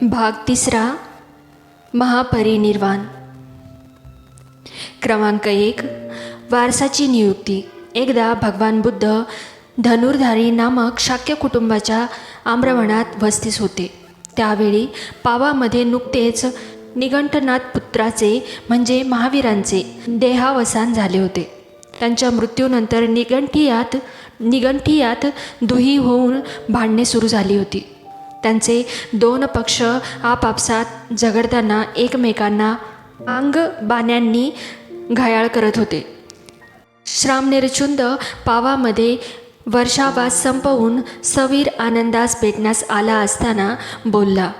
भाग 3 महापरिनिर्वाण. क्रमांक 1. वारसाची नियुक्ती. एकदा भगवान बुद्ध धनुर्धारी नामक शाक्य कुटुंबाच्या आम्रवनात वस्तीस होते. त्यावेळी पावामध्ये नुकतेच निघंटनाथ पुत्राचे म्हणजे महावीरांचे देहावसान झाले होते. त्यांच्या मृत्यूनंतर निगंठियात दुही होऊन भांडणे सुरू झाली होती. त्यांचे दोन पक्ष आपापसात झगडताना एकमेकांना बाण्यांनी घायाळ करत होते. श्रामनिरचुंद पावामध्ये वर्षावास संपवून सवीर आनंदास भेटण्यास आला असताना बोलला,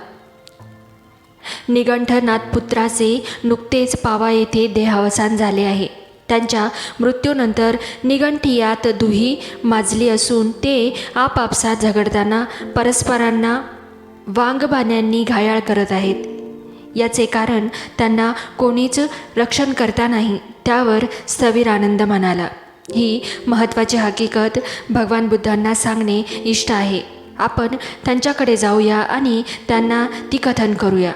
निगंठनाथ पुत्राचे नुकतेच पावा येथे देहावसान झाले आहे. त्यांच्या मृत्यूनंतर निगंठियात दुही माजली असून ते आपापसात झगडताना परस्परांना वांगबाण्यांनी घायाळ करत आहेत. याचे कारण त्यांना कोणीच रक्षण करता नाही. त्यावर स्थविर आनंद म्हणाला, ही महत्त्वाची हकीकत भगवान बुद्धांना सांगणे इष्ट आहे. आपण त्यांच्याकडे जाऊया आणि त्यांना ती कथन करूया.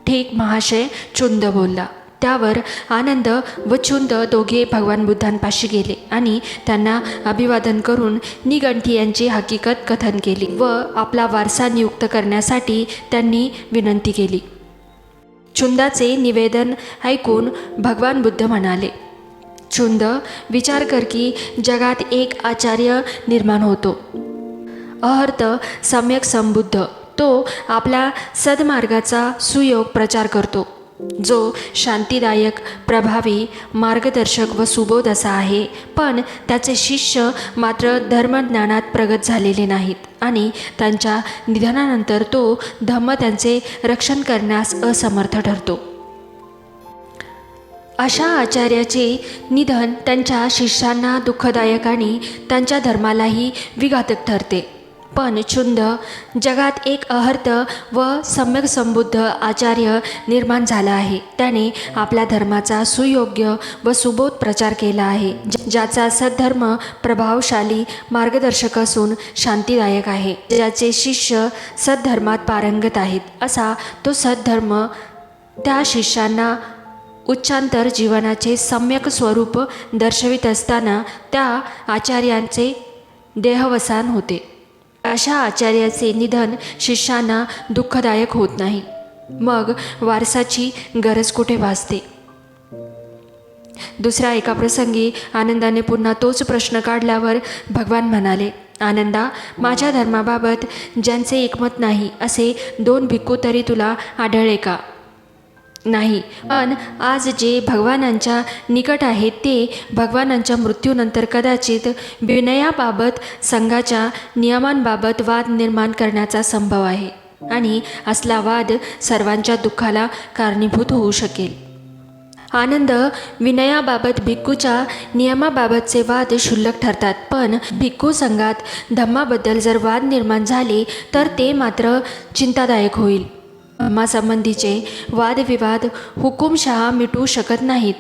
ठीक महाशय, चुंद बोलला. त्यावर आनंद व चुंद दोघे भगवान बुद्धांपाशी गेले आणि त्यांना अभिवादन करून निगंठियांची हकीकत कथन केली व आपला वारसा नियुक्त करण्यासाठी त्यांनी विनंती केली. चुंदाचे निवेदन ऐकून भगवान बुद्ध म्हणाले, चुंद, विचार कर की जगात एक आचार्य निर्माण होतो, अहर्त सम्यक संबुद्ध. तो आपला सद्मार्गाचा सुयोग प्रचार करतो, जो शांतिदायक, प्रभावी, मार्गदर्शक व सुबोध असा आहे. पण त्याचे शिष्य मात्र धर्मज्ञानात प्रगत झालेले नाहीत आणि त्यांच्या निधनानंतर तो धम्म त्यांचे रक्षण करण्यास असमर्थ ठरतो. अशा आचार्याचे निधन त्यांच्या शिष्यांना दुःखदायक आणि त्यांच्या धर्मालाही विघातक ठरते. पण चुंद, जगात एक अहर्त व सम्यक संबुद्ध आचार्य निर्माण झाला आहे. त्याने आपल्या धर्माचा सुयोग्य व सुबोध प्रचार केला आहे, ज्याचा सद्धर्म प्रभावशाली, मार्गदर्शक असून शांतिदायक आहे. ज्याचे शिष्य सद्धर्मात पारंगत आहेत. असा तो सद्धर्म त्या शिष्यांना उच्चांतर जीवनाचे सम्यक स्वरूप दर्शवित असताना त्या आचार्यांचे देहवसान होते. अशा आचार्याचे निधन शिष्यांना दुःखदायक होत नाही. मग वारसाची गरज कुठे भासते. दुसऱ्या एका प्रसंगी आनंदाने पुन्हा तोच प्रश्न काढल्यावर भगवान म्हणाले, आनंदा, माझ्या धर्माबाबत ज्यांचे एकमत नाही असे 2 भिक्खू तरी तुला आढळले का? नाही. पण आज जे भगवानांच्या निकट आहेत ते भगवानांच्या मृत्यूनंतर कदाचित विनयाबाबत, संघाच्या नियमांबाबत वाद निर्माण करण्याचा संभव आहे आणि असला वाद सर्वांच्या दुःखाला कारणीभूत होऊ शकेल. आनंद, विनयाबाबत भिक्खूच्या नियमाबाबतचे वाद क्षुल्लक ठरतात. पण भिक्खू संघात धम्माबद्दल जर वाद निर्माण झाले तर ते मात्र चिंतादायक होईल. धम्मासंबंधीचे वादविवाद हुकुमशहा मिटवू शकत नाहीत.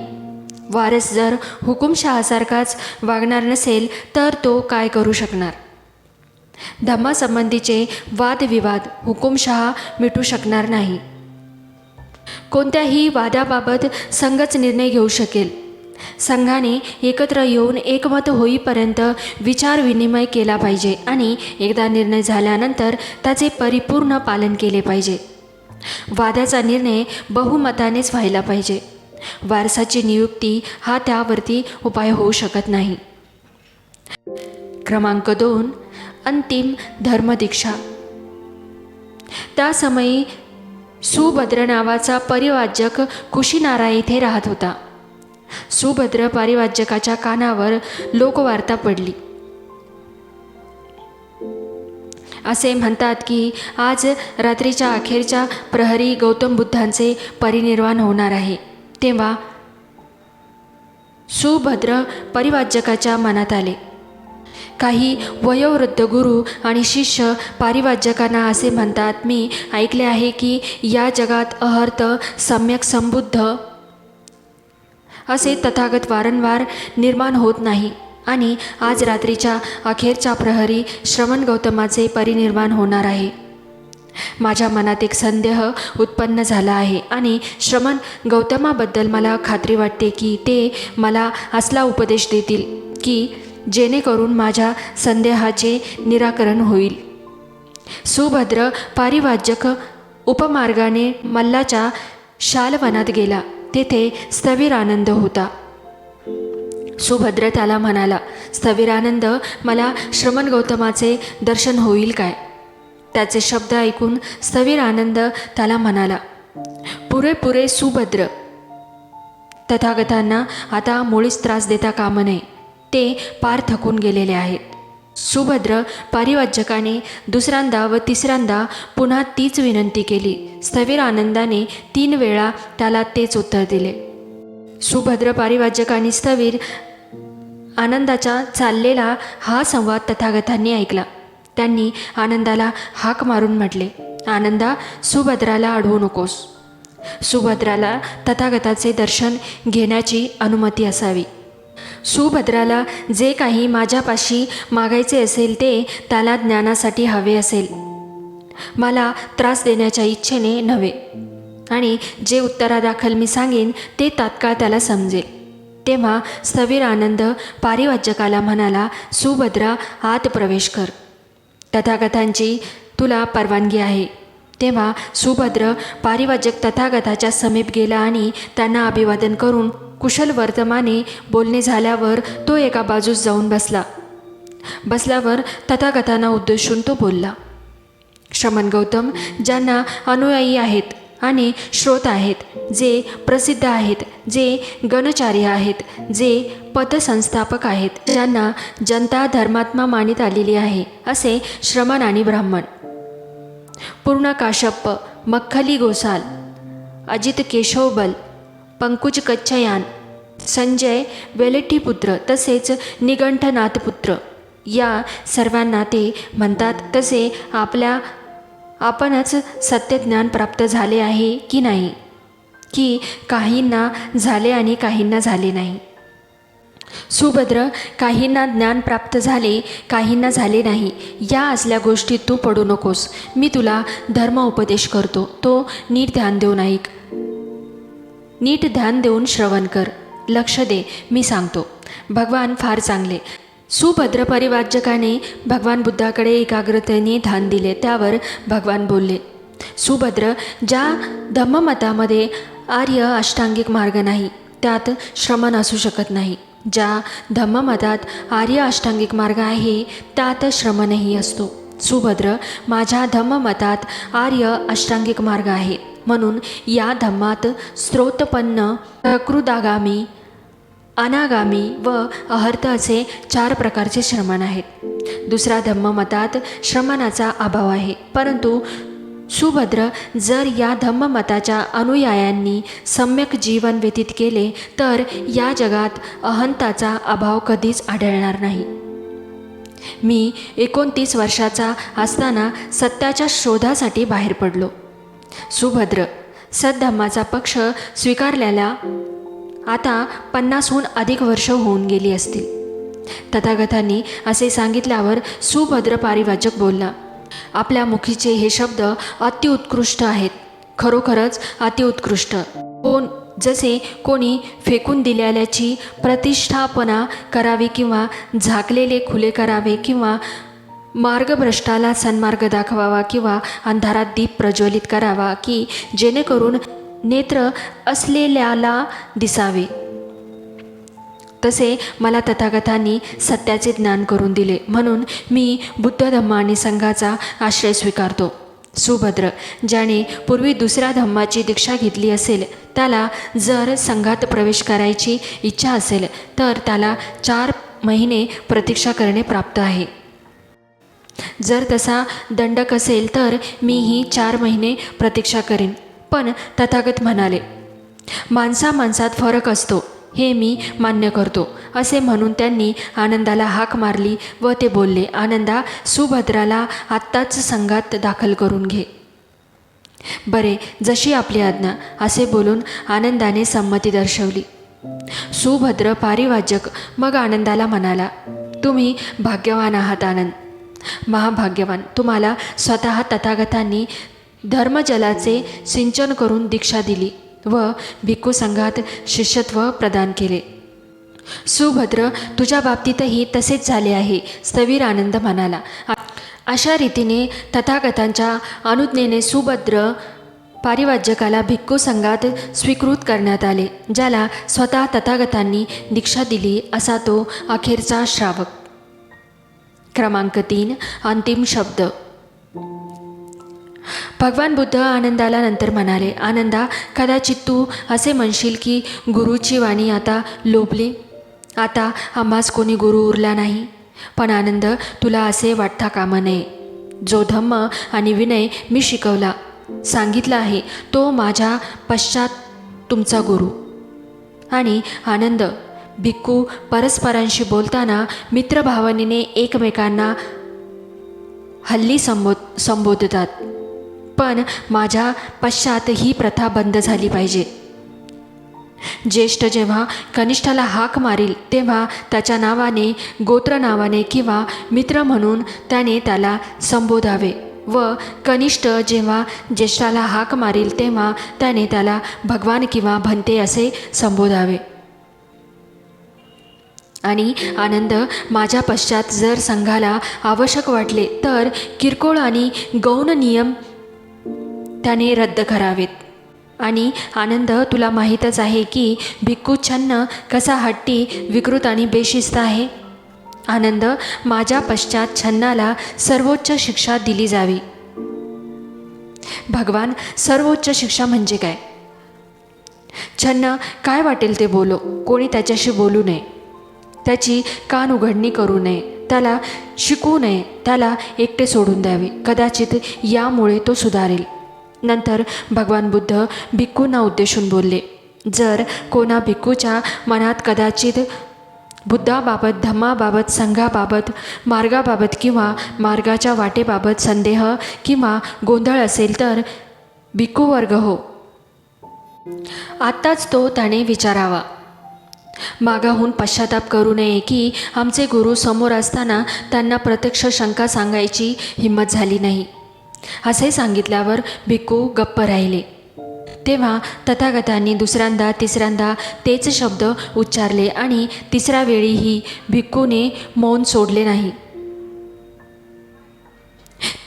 वारस जर हुकुमशहासारखाच वागणार नसेल तर तो काय करू शकणार? धम्मासंबंधीचे वादविवाद हुकुमशहा मिटवू शकणार नाही. कोणत्याही वादाबाबत संघच निर्णय घेऊ शकेल. संघाने एकत्र येऊन एकमत होईपर्यंत विचारविनिमय केला पाहिजे आणि एकदा निर्णय झाल्यानंतर त्याचे परिपूर्ण पालन केले पाहिजे. वादाचा निर्णय बहुमतानेच व्हायला पाहिजे. वारसाची नियुक्ती हा त्यावरती उपाय होऊ शकत नाही. क्रमांक 2. अंतिम धर्मदीक्षा. त्या समयी सुभद्र नावाचा परिवाजक कुशीनारा येथे राहत होता. सुभद्र परिवाजकाच्या कानावर लोकवार्ता पडली. असे म्हणतात की आज रात्रीच्या अखेरच्या प्रहरी गौतम बुद्धांचे परिनिर्वाण होणार आहे. तेव्हा सुभद्र परिवाजकाच्या मनात आले. काही वयोवृद्ध गुरु आणि शिष्य परिवाजकांना असे म्हणतात, मी ऐकले आहे की या जगात अहर्त, सम्यक संबुद्ध असे तथागत वारंवार निर्माण होत नाही आणि आज रात्रीच्या अखेरच्या प्रहरी श्रवण गौतमाचे परिनिर्वाण होणार आहे. माझ्या मनात एक संदेह उत्पन्न झाला आहे आणि श्रमण गौतमाबद्दल मला खात्री वाटते की ते मला असला उपदेश देतील की जेणेकरून माझ्या संदेहाचे निराकरण होईल. सुभद्र पारिवाजक उपमार्गाने मल्लाच्या शालवनात गेला. तेथे स्थविरानंद होता. सुभद्र त्याला म्हणाला, स्थविरानंद, मला श्रमण गौतमाचे दर्शन होईल काय? त्याचे शब्द ऐकून स्थविरानंद त्याला म्हणाला, पुरे सुभद्र, तथागतांना आता मुळीच त्रास देता कामा नये. ते पार थकून गेलेले आहेत. सुभद्र पारिवाजकाने दुसऱ्यांदा व तिसऱ्यांदा पुन्हा तीच विनंती केली. स्थविरानंदाने 3 वेळा त्याला तेच उत्तर दिले. सुभद्र पारिवाजकांनी स्थविर आनंदाचा चाललेला हा संवाद तथागतांनी ऐकला. त्यांनी आनंदाला हाक मारून म्हटले, आनंदा, सुभद्राला अडवू नकोस. सुभद्राला तथागताचे दर्शन घेण्याची अनुमती असावी. सुभद्राला जे काही माझ्यापाशी मागायचे असेल ते त्याला ज्ञानासाठी हवे असेल, मला त्रास देण्याच्या इच्छेने नव्हे. आणि जे उत्तरादाखल मी सांगेन ते तात्काळ त्याला समजेल. तेव्हा स्थविरानंद पारिवाजकाला म्हणाला, सुभद्रा, आत प्रवेश कर. तथागतांची तुला परवानगी आहे. तेव्हा सुभद्र पारिवाजक तथागताच्या समीप गेला आणि त्यांना अभिवादन करून कुशल वर्तमाने बोलणे झाल्यावर तो एका बाजूस जाऊन बसल्यावर तथागतांना उद्देशून तो बोलला, श्रमण गौतम, ज्यांना अनुयायी आहेत आणि श्रोत आहेत, जे प्रसिद्ध आहेत, जे गणचार्य आहेत, जे पथसंस्थापक आहेत, ज्यांना जनता धर्मात्मा मानित आलेली आहे, असे श्रमण आणि ब्राह्मण, पूर्ण काश्यप, मख्खली गोसाल, अजित केशवबल, पंकुज कच्छयान, संजय वेलेठीपुत्र तसेच निगंठनाथपुत्र, या सर्वांना ते म्हणतात तसे आपणच सत्यज्ञान प्राप्त झाले आहे की नाही, की काहींना झाले आणि काहींना झाले नाही. सुभद्र, काहींना ज्ञान प्राप्त झाले, काहींना झाले नाही, या असल्या गोष्टीत तू पडू नकोस. मी तुला धर्म उपदेश करतो, तो नीट ध्यान देऊन ऐक. नीट ध्यान देऊन श्रवण कर. लक्ष दे, मी सांगतो. भगवान फार चांगले. सुभद्र परिवाजकाने भगवान बुद्धाकडे एकाग्रतेने ध्यान दिले. त्यावर भगवान बोलले, सुभद्र, ज्या धम्ममतामध्ये आर्य अष्टांगिक मार्ग नाही त्यात श्रमण असू शकत नाही. ज्या धम्ममतात आर्य अष्टांगिक मार्ग आहे त्यात श्रमणही असतो. सुभद्र, माझ्या धम्ममतात आर्य अष्टांगिक मार्ग आहे, म्हणून या धम्मात स्त्रोतपन्न, प्रकृदागामी, अनागामी व अहर्त असे 4 प्रकारचे श्रमण आहेत. दुसऱ्या धम्ममतात श्रमणाचा अभाव आहे. परंतु सुभद्र, जर या धम्ममताच्या अनुयायांनी सम्यक जीवन व्यतीत केले तर या जगात अहंताचा अभाव कधीच आढळणार नाही. मी 29 वर्षाचा असताना सत्याच्या शोधासाठी बाहेर पडलो. सुभद्र, सद्धम्माचा पक्ष स्वीकारल्याला आता 50हून अधिक वर्ष होऊन गेली असतील. तथागतांनी असे सांगितल्यावर सुभद्र पारिवाजक बोलला, आपल्या मुखीचे हे शब्द अतिउत्कृष्ट आहेत, खरोखरच अतिउत्कृष्ट. जसे कोणी फेकून दिलेल्याची प्रतिष्ठापना करावी किंवा झाकलेले खुले करावे किंवा मार्गभ्रष्टाला सन्मार्ग दाखवावा किंवा अंधारात दीप प्रज्वलित करावा की जेणेकरून नेत्र असलेल्याला दिसावे, तसे मला तथागतांनी सत्याचे ज्ञान करून दिले. म्हणून मी बुद्ध धम्म आणि संघाचा आश्रय स्वीकारतो. सुभद्र, ज्याने पूर्वी दुसऱ्या धम्माची दीक्षा घेतली असेल त्याला जर संघात प्रवेश करायची इच्छा असेल तर त्याला 4 महिने प्रतीक्षा करणे प्राप्त आहे. जर तसा दंडक असेल तर मीही 4 महिने प्रतीक्षा करेन. पण तथागत म्हणाले, माणसात फरक असतो हे मी मान्य करतो. असे म्हणून त्यांनी आनंदाला हाक मारली व ते बोलले, आनंदा, सुभद्राला आत्ताच संघात दाखल करून घे. बरे, जशी आपली आज्ञा, असे बोलून आनंदाने संमती दर्शवली. सुभद्र पारिवाजक मग आनंदाला म्हणाला, तुम्ही भाग्यवान आहात आनंद. महाभाग्यवान, तुम्हाला स्वतः तथागतांनी धर्मजलाचे सिंचन करून दीक्षा दिली व भिक्खू संघात शिष्यत्व प्रदान केले. सुभद्र, तुझ्या बाबतीतही तसेच झाले आहे, स्थवीर आनंद म्हणाला. अशा रीतीने तथागतांच्या अनुज्ञेने सुभद्र पारिवाज्यकाला भिक्खू संघात स्वीकृत करण्यात आले. ज्याला स्वतः तथागतांनी दीक्षा दिली असा तो अखेरचा श्रावक. क्रमांक 3, अंतिम शब्द. भगवान बुद्ध आनंदाला नंतर म्हणाले, आनंदा, कदाचित तू असे म्हणशील की गुरुची वाणी आता लोभली, आता आम्हास कोणी गुरु उरला नाही. पण आनंद, तुला असे वाटता कामा नये. जो धम्म आणि विनय मी शिकवला, सांगितला आहे, तो माझ्या पश्चात तुमचा गुरु. आणि आनंद, भिक्खू परस्परांशी बोलताना मित्रभावनेने एकमेकांना हल्ली संबोधतात, पण माझ्या पश्चात ही प्रथा बंद झाली पाहिजे. ज्येष्ठ जेव्हा कनिष्ठाला हाक मारील तेव्हा त्याच्या नावाने, गोत्र नावाने किंवा मित्र म्हणून त्याला संबोधावे व कनिष्ठ जेव्हा ज्येष्ठाला हाक मारील तेव्हा त्याला भगवान किंवा भंते असे संबोधावे. आणि आनंद, माझ्या पश्चात जर संघाला आवश्यक वाटले तर किरकोळ आणि गौण नियम त्याने रद्द करावेत. आणि आनंद, तुला माहीतच आहे की भिक्खू छन्न कसा हट्टी, विकृत आणि बेशिस्त आहे. आनंद, माझ्या पश्चात छन्नाला सर्वोच्च शिक्षा दिली जावी. भगवान, सर्वोच्च शिक्षा म्हणजे काय? छन्न काय वाटेल ते बोलो, कोणी त्याच्याशी बोलू नये, त्याची कान उघडणी करू नये, त्याला शिकवू नये, त्याला एकटे सोडून द्यावे. कदाचित यामुळे तो सुधारेल. नंतर भगवान बुद्ध भिक्खूंना उद्देशून बोलले, जर कोणा भिक्खूच्या मनात कदाचित बुद्धाबाबत, धम्माबाबत, संघाबाबत, मार्गाबाबत किंवा मार्गाच्या वाटेबाबत संदेह किंवा गोंधळ असेल तर भिक्खू वर्ग हो, आत्ताच तो त्याने विचारावा. मागाहून पश्चाताप करू नये की आमचे गुरु समोर असताना त्यांना प्रत्यक्ष शंका सांगायची हिंमत झाली नाही. असे सांगितल्यावर भिक्खू गप्प राहिले. तेव्हा तथागतांनी दुसऱ्यांदा तिसऱ्यांदा तेच शब्द उच्चारले आणि तिसऱ्या वेळीही भिक्खूने मौन सोडले नाही.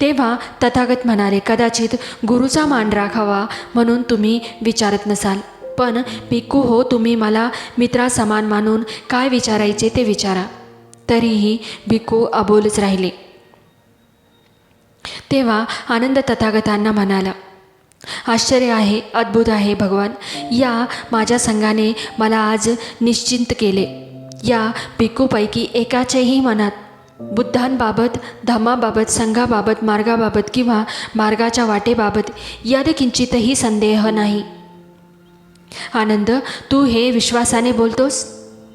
तेव्हा तथागत म्हणाले, कदाचित गुरुचा मान राखावा म्हणून तुम्ही विचारत नसाल, पण भिक्खू हो, तुम्ही मला मित्रासमान मानून काय विचारायचे ते विचारा. तरीही भिक्खू अबोलच राहिले. तेव्हा आनंद तथागतांना म्हणाला, आश्चर्य आहे, अद्भुत आहे भगवान. या माझ्या संघाने मला आज निश्चिंत केले. या भिक्खूपैकी एकाच्याही मनात बुद्धांबाबत, धम्माबाबत, संघाबाबत, मार्गाबाबत किंवा मार्गाच्या वाटेबाबत यात किंचितही संदेह नाही. आनंद, तू हे विश्वासाने बोलतोस,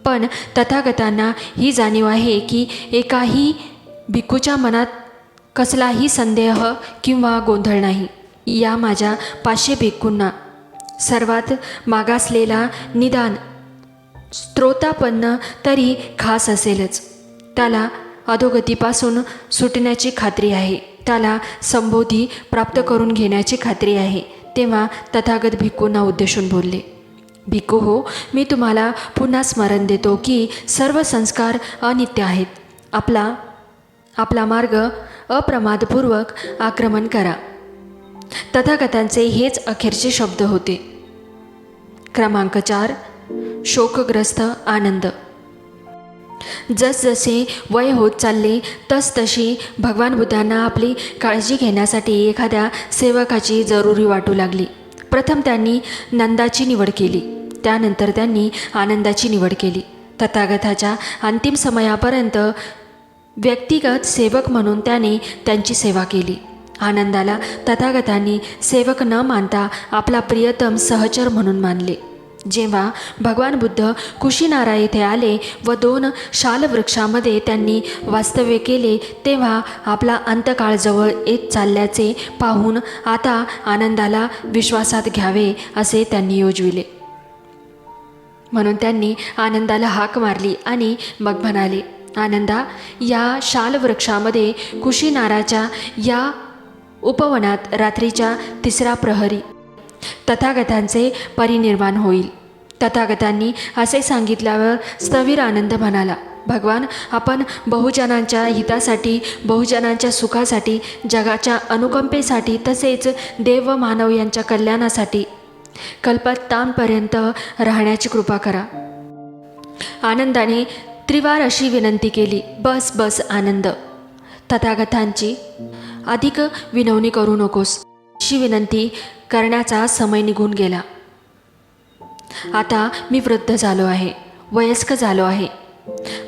पण तथागतांना ही जाणीव आहे की एकाही भिक्खूच्या मनात कसलाही संदेह किंवा गोंधळ नाही. या माझ्या 500 भिक्खूंना सर्वात मागासलेला निदान स्त्रोतापन्न तरी खास असेलच. त्याला अधोगतीपासून सुटण्याची खात्री आहे, त्याला संबोधी प्राप्त करून घेण्याची खात्री आहे. तेव्हा तथागत भिक्खूंना उद्देशून बोलले, भिक्खू हो, मी तुम्हाला पुन्हा स्मरण देतो की सर्व संस्कार अनित्य आहेत. आपला मार्ग अप्रमादपूर्वक आक्रमण करा. तथागतांचे हेच अखेरचे शब्द होते. क्रमांक 4, शोकग्रस्त आनंद. जसजसे वय होत चालले तसतशी भगवान बुद्धांना आपली काळजी घेण्यासाठी एखाद्या सेवकाची जरुरी वाटू लागली. प्रथम त्यांनी नंदाची निवड केली, त्यानंतर त्यांनी आनंदाची निवड केली. तथागताच्या अंतिम समयापर्यंत व्यक्तिगत सेवक म्हणून त्याने त्यांची सेवा केली. आनंदाला तथागतांनी सेवक न मानता आपला प्रियतम सहचर म्हणून मानले. जेव्हा भगवान बुद्ध कुशीनारा येथे आले व 2 शालवृक्षामध्ये त्यांनी वास्तव्य केले, तेव्हा आपला अंतकाळ जवळ येत चालल्याचे पाहून आता आनंदाला विश्वासात घ्यावे असे त्यांनी योजविले. म्हणून त्यांनी आनंदाला हाक मारली आणि मग म्हणाले, आनंदा, या शालवृक्षामध्ये कुशीनाराच्या या उपवनात रात्रीच्या 3रा प्रहरी तथागतांचे परिनिर्वाण होईल. तथागतांनी असे सांगितल्यावर स्थविर आनंद म्हणाला, भगवान, आपण बहुजनांच्या हितासाठी, बहुजनांच्या सुखासाठी, जगाच्या अनुकंपेसाठी तसेच देव व मानव यांच्या कल्याणासाठी कल्पतांपर्यंत राहण्याची कृपा करा. आनंदाने त्रिवार अशी विनंती केली. बस बस आनंद. तथागतांची अधिक विनवणी करू नकोस. अशी विनंती करण्याचा समय निघून गेला. आता मी वृद्ध झालो आहे, वयस्क झालो आहे.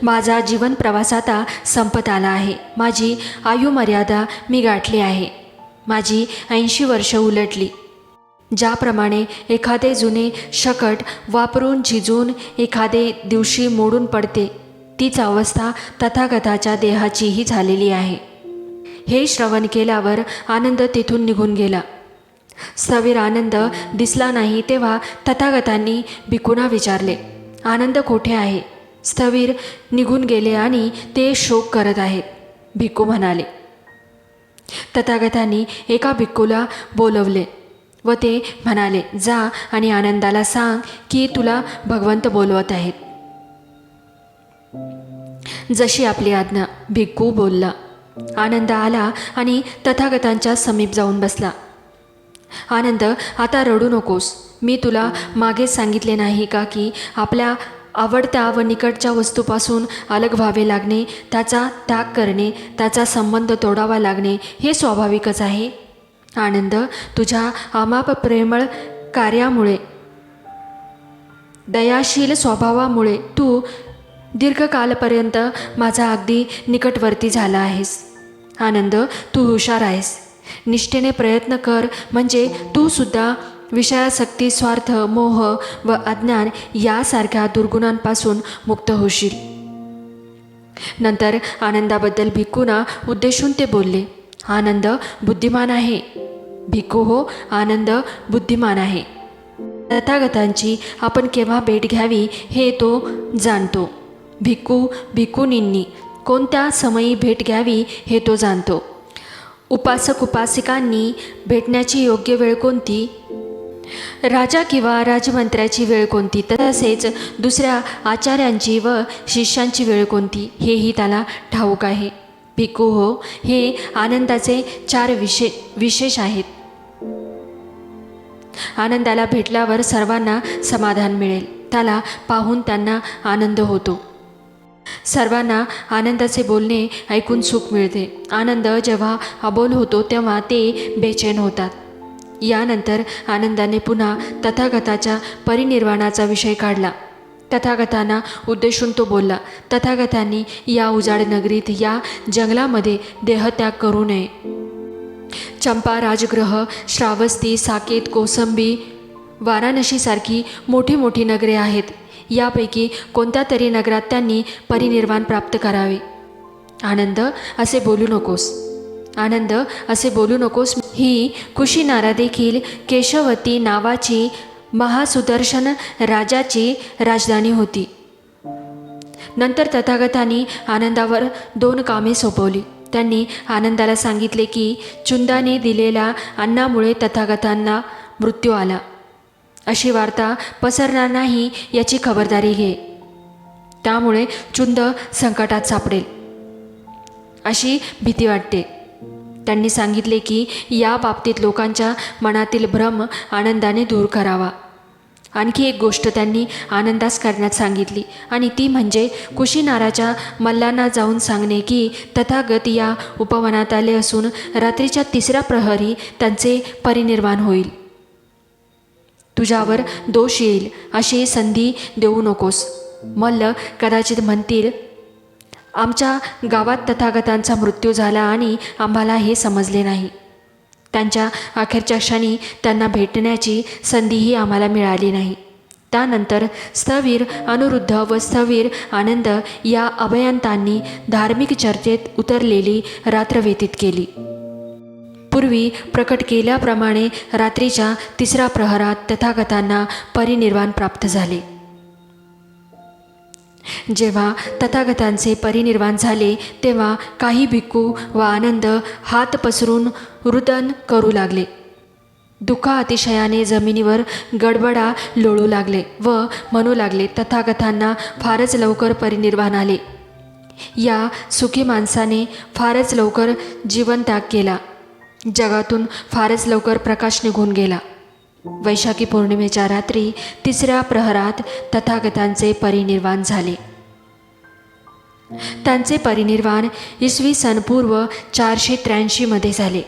माझा जीवन प्रवास आता संपत आला आहे. माझी आयुमर्यादा मी गाठली आहे. माझी 80 वर्ष उलटली. ज्याप्रमाणे एखादे जुने शकट वापरून झिजून एखादे दिवशी मोडून पडते, तीच अवस्था तथागताच्या देहाचीही झालेली आहे. हे श्रवण केल्यावर आनंद तेथून निघून गेला. स्थविर आनंद दिसला नाही तेव्हा तथागतांनी भिक्खूंना विचारले, आनंद कोठे आहे? स्थविर निघून गेले आणि ते शोक करत आहेत, भिक्खू म्हणाले. तथागतांनी एका भिक्खूला बोलवले व ते म्हणाले, जा आणि आनंदाला सांग की तुला भगवंत बोलवत आहेत. जशी आपली आज्ञा. भिक्खू बोलला. आनंद आला आणि तथागतांच्या समीप जाऊन बसला. आनंद, आता रडू नकोस. मी तुला मागेच सांगितले नाही का की आपल्या आवडत्या व निकटच्या वस्तूपासून अलग व्हावे लागणे, त्याचा त्याग करणे, त्याचा संबंध तोडावा लागणे हे स्वाभाविकच आहे. आनंद, तुझ्या अमाप प्रेमळ कार्यामुळे, दयाशील स्वभावामुळे तू दीर्घकालपर्यंत माझा अगदी निकटवर्ती झाला आहेस. आनंद, तू हुशार आहेस. निष्ठेने प्रयत्न कर, म्हणजे तू सुद्धा विषयासक्ती, स्वार्थ, मोह व अज्ञान यासारख्या दुर्गुणांपासून मुक्त होशील. नंतर आनंदाबद्दल भिक्खूंना उद्देशून ते बोलले, आनंद बुद्धिमान आहे. भिक्खू, हो, आनंद बुद्धिमान आहे. तथागतांची आपण केव्हा भेट घ्यावी हे तो जाणतो. भिक्खूंनींनी कोणत्या समयी भेट घ्यावी हे तो जाणतो. उपासक उपासिकांनी भेटण्याची योग्य वेळ कोणती, राजा किंवा राजमंत्र्याची वेळ कोणती, तसेच दुसऱ्या आचार्यांची व शिष्यांची वेळ कोणती हेही त्याला ठाऊक आहे. भिक्खू, हो, हे आनंदाचे 4 विशेष आहेत. आनंदाला भेटल्यावर सर्वांना समाधान मिळेल. त्याला पाहून त्यांना आनंद होतो. सर्वांना आनंदाचे बोलणे ऐकून सुख मिळते. आनंद जेव्हा अबोल होतो तेव्हा ते बेचैन होतात. यानंतर आनंदाने पुन्हा तथागताच्या परिनिर्वाणाचा विषय काढला. तथागतांना उद्देशून तो बोलला, तथागतांनी या उजाड नगरीत, या जंगलामध्ये देहत्याग करू नये. चंपा राजगृह, श्रावस्ती, साकेत, कोसंबी, वाराणसीसारखी मोठी मोठी नगरे आहेत. यापैकी कोणत्या तरी नगरात त्यांनी परिनिर्वाण प्राप्त करावे. आनंद, असे बोलू नकोस. आनंद, असे बोलू नकोस. ही कुशीनारा देखील केशवती नावाची महासुदर्शन राजाची राजधानी होती. नंतर तथागतांनी आनंदावर 2 कामे सोपवली. त्यांनी आनंदाला सांगितले की चुंदाने दिलेल्या अन्नामुळे तथागतांना मृत्यू आला. अशी वार्ता पसरणार नाही याची खबरदारी घे. त्यामुळे चुंद संकटात सापडेल अशी भीती वाटते. त्यांनी सांगितले की या बाबतीत लोकांच्या मनातील भ्रम आनंदाने दूर करावा. आणखी एक गोष्ट त्यांनी आनंदास करण्यात सांगितली आणि ती म्हणजे कुशीनाराच्या मल्लांना जाऊन सांगणे की तथागत या उपवनात आले असून रात्रीच्या 3ऱ्या प्रहरी त्यांचे परिनिर्वाण होईल. तुझ्यावर दोष येईल अशी संधी देऊ नकोस. मल्ल कदाचित म्हणतील, आमच्या गावात तथागतांचा मृत्यू झाला आणि आम्हाला हे समजले नाही. त्यांच्या अखेरच्या क्षणी त्यांना भेटण्याची संधीही आम्हाला मिळाली नाही. त्यानंतर स्थविर अनिरुद्ध व स्थविर आनंद या अभयंतांनी धार्मिक चर्चेत उतरलेली रात्र व्यतीत केली. पूर्वी प्रकट केल्याप्रमाणे रात्रीच्या 3ऱ्या प्रहरात तथागतांना परिनिर्वाण प्राप्त झाले. जेव्हा तथागतांचे परिनिर्वाण झाले तेव्हा काही भिक्खू व आनंद हात पसरून रुदन करू लागले. दुःख अतिशयाने जमिनीवर गडबडा लोळू लागले व म्हणू लागले, तथागतांना फारच लवकर परिनिर्वाण आले. या सुखी माणसाने फारच लवकर जीवनत्याग केला. जगातून फारच लवकर प्रकाश निघून गेला. वैशाखी पौर्णिमेच्या रात्री 3ऱ्या प्रहरात तथागतांचे परिनिर्वाण झाले. त्यांचे परिनिर्वाण इसवी सन पूर्व 483 मध्ये झाले.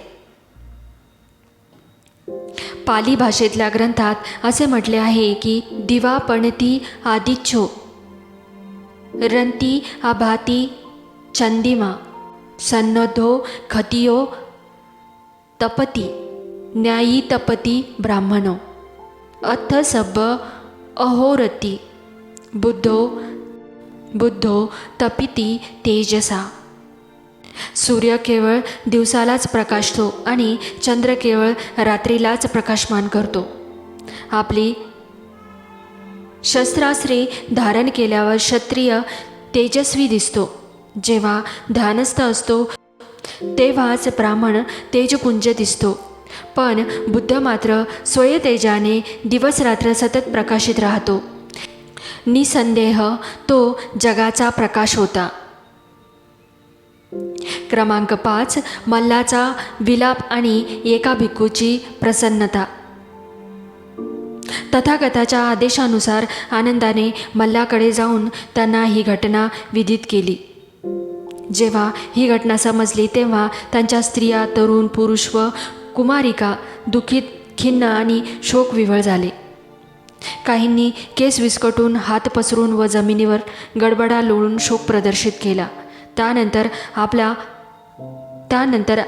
पाली भाषेतल्या ग्रंथात असे म्हटले आहे की दिवा पणती आदिच्छो रंती आभाती चंदिमा सन्नद्धो खतियो तपती न्यायी तपती ब्राह्मणो अथ सब्ब अहोरती बुद्धो तपिती तेजसा. सूर्य केवळ दिवसालाच प्रकाशतो आणि चंद्र केवळ रात्रीलाच प्रकाशमान करतो. आपली शस्त्रास्त्रे धारण केल्यावर क्षत्रिय तेजस्वी दिसतो. जेव्हा ध्यानस्थ असतो तेव्हाच ब्राह्मण तेजपुंज दिसतो. पण बुद्ध मात्र स्वयतेजाने दिवसरात्र सतत प्रकाशित राहतो. निसंदेह तो जगाचा प्रकाश होता. क्रमांक 5. मल्लाचा विलाप आणि एका भिक्खूची प्रसन्नता. तथागताच्या आदेशानुसार आनंदाने मल्लाकडे जाऊन त्यांना ही घटना विदित केली. जेव्हा ही घटना समजली तेव्हा त्यांच्या स्त्रिया, तरुण, पुरुष व कुमारिका दुःखित, खिन्न आणि शोकविव्हळ झाले. काहींनी केस विस्कटून, हात पसरून व जमिनीवर गडबडा लोळून शोक प्रदर्शित केला. त्यानंतर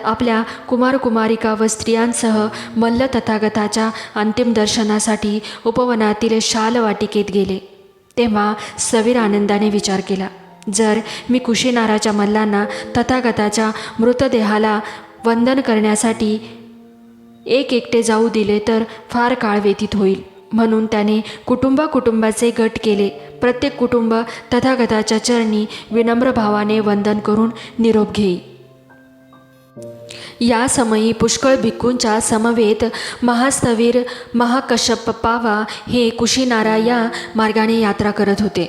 आपल्या कुमारकुमारिका व स्त्रियांसह मल्ल तथागताच्या अंतिम दर्शनासाठी उपवनातील शाल वाटिकेत गेले. तेव्हा सवीर आनंदाने विचार केला, जर मी कुशीनाराच्या मल्लांना तथागताच्या मृतदेहाला वंदन करण्यासाठी एकटे जाऊ दिले तर फार काळ व्यतीत होईल. म्हणून त्याने कुटुंबाचे गट केले. प्रत्येक कुटुंब तथागताच्या चरणी विनम्र भावाने वंदन करून निरोप घेई. या समयी पुष्कळ भिक्खूंच्या समवेत महास्थवीर महाकश्यप पावा हे कुशीनारा या मार्गाने यात्रा करत होते.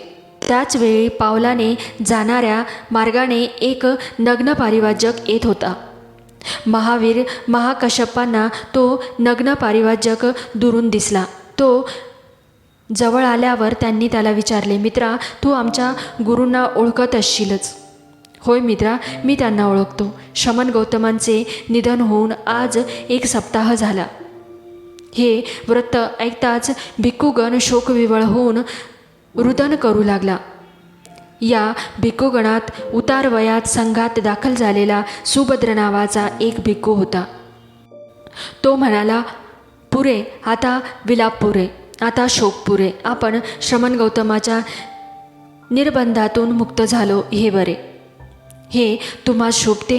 त्याचवेळी पावलाने जाणाऱ्या मार्गाने एक नग्न पारिवाजक येत होता. महावीर महाकश्यपांना तो नग्न पारिवाजक दुरून दिसला. तो जवळ आल्यावर त्यांनी त्याला विचारले, मित्रा, तू आमच्या गुरूंना ओळखत असशीलच. होय मित्रा, मी त्यांना ओळखतो. शमन गौतमांचे निधन होऊन आज 1 सप्ताह झाला. हे वृत्त ऐकताच भिक्खूगण शोकविवळ होऊन रुदन करू लागला. या भिक्खूगणात उतार वयात संघात दाखल झालेला सुभद्र नावाचा एक भिक्खू होता. तो म्हणाला, पुरे, आता विलाप पुरे, आता शोक पुरे. आपण श्रमण गौतमाच्या निर्बंधातून मुक्त झालो हे बरे. हे तुम्हा शोभते,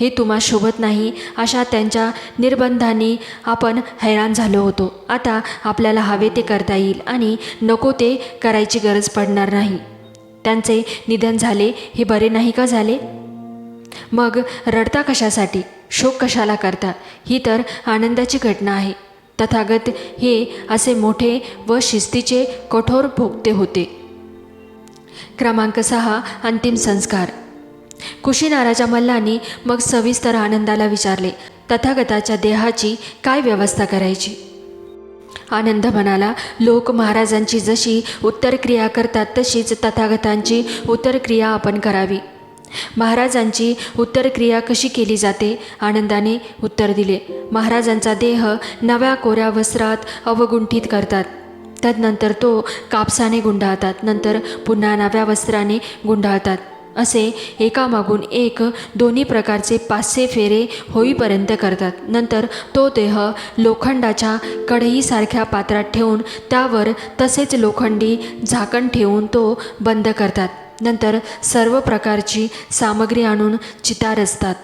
हे तुम्हा शोभत नाही, अशा त्यांच्या निर्बंधांनी आपण हैराण झालो होतो. आता आपल्याला हवे ते करता येईल आणि नको ते करायची गरज पडणार नाही. त्यांचे निधन झाले हे बरे नाही का झाले? मग रडता कशासाठी, शोक कशाला करता? ही तर आनंदाची घटना आहे. तथागत हे असे मोठे व शिस्तीचे कठोर भोगते होते. क्रमांक 6. अंतिम संस्कार. कुशीनाराच्या मल्लांनी मग सविस्तर आनंदाला विचारले, तथागताच्या देहाची काय व्यवस्था करायची? आनंद म्हणाला, लोक महाराजांची जशी उत्तरक्रिया करतात तशीच तथागतांची उत्तरक्रिया आपण करावी. महाराजांची उत्तरक्रिया कशी केली जाते? आनंदाने उत्तर दिले, महाराजांचा देह नव्या कोऱ्या वस्त्रात अवगुंठित करतात. तदनंतर तो कापसाने गुंडाळतात. नंतर पुन्हा नव्या वस्त्राने गुंडाळतात. असे एकामागून एक दोन्ही प्रकारचे 500 फेरे होईपर्यंत करतात. नंतर तो देह लोखंडाच्या कढईसारख्या पात्रात ठेवून त्यावर तसेच लोखंडी झाकण ठेवून तो बंद करतात. नंतर सर्व प्रकारची सामग्री आणून चिता रचतात.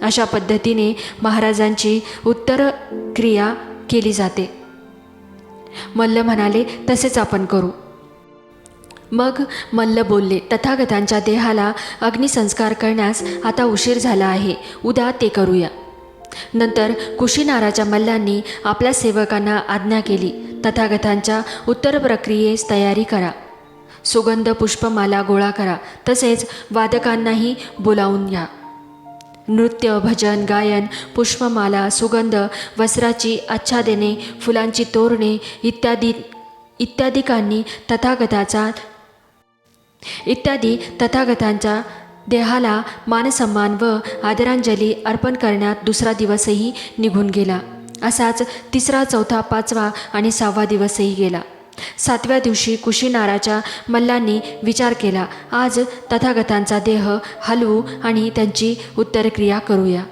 अशा पद्धतीने महाराजांची उत्तरक्रिया केली जाते. मल्ल म्हणाले, तसेच आपण करू. मग मल्ल बोलले, तथागतांच्या देहाला अग्निसंस्कार करण्यास आता उशीर झाला आहे, उद्या ते करूया. नंतर कुशीनाराच्या मल्लांनी आपल्या सेवकांना आज्ञा केली, तथागतांच्या उत्तर प्रक्रियेस तयारी करा. सुगंध पुष्पमाला गोळा करा, तसेच वादकांनाही बोलावून घ्या. नृत्य, भजन, गायन, पुष्पमाला, सुगंध, वस्त्राची आच्छादने, फुलांची तोरणे इत्यादी तथागतांच्या देहाला मानसन्मान व आदरांजली अर्पण करण्यात दुसरा दिवसही निघून गेला. असाच तिसरा, चौथा, पाचवा आणि 6वा दिवसही गेला. 7व्या दिवशी कुशीनाराच्या मल्लांनी विचार केला, आज तथागतांचा देह हलवू आणि त्यांची उत्तरक्रिया करूया.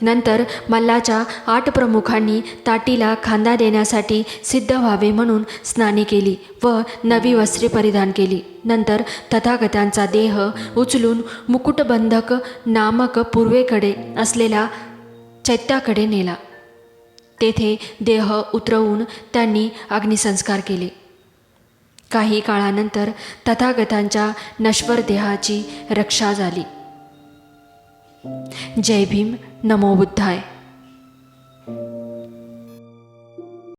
नंतर मल्लाच्या 8 प्रमुखांनी ताटीला खांदा देण्यासाठी सिद्ध व्हावे म्हणून स्नाने केली व नवी वस्त्रे परिधान केली. नंतर तथागतांचा देह उचलून मुकुटबंधक नामक पूर्वेकडे असलेल्या चैत्याकडे नेला. तेथे देह उतरवून त्यांनी अग्निसंस्कार केले. काही काळानंतर तथागतांच्या नश्वर देहाची रक्षा झाली. जय भीम. नमो बुद्धाय.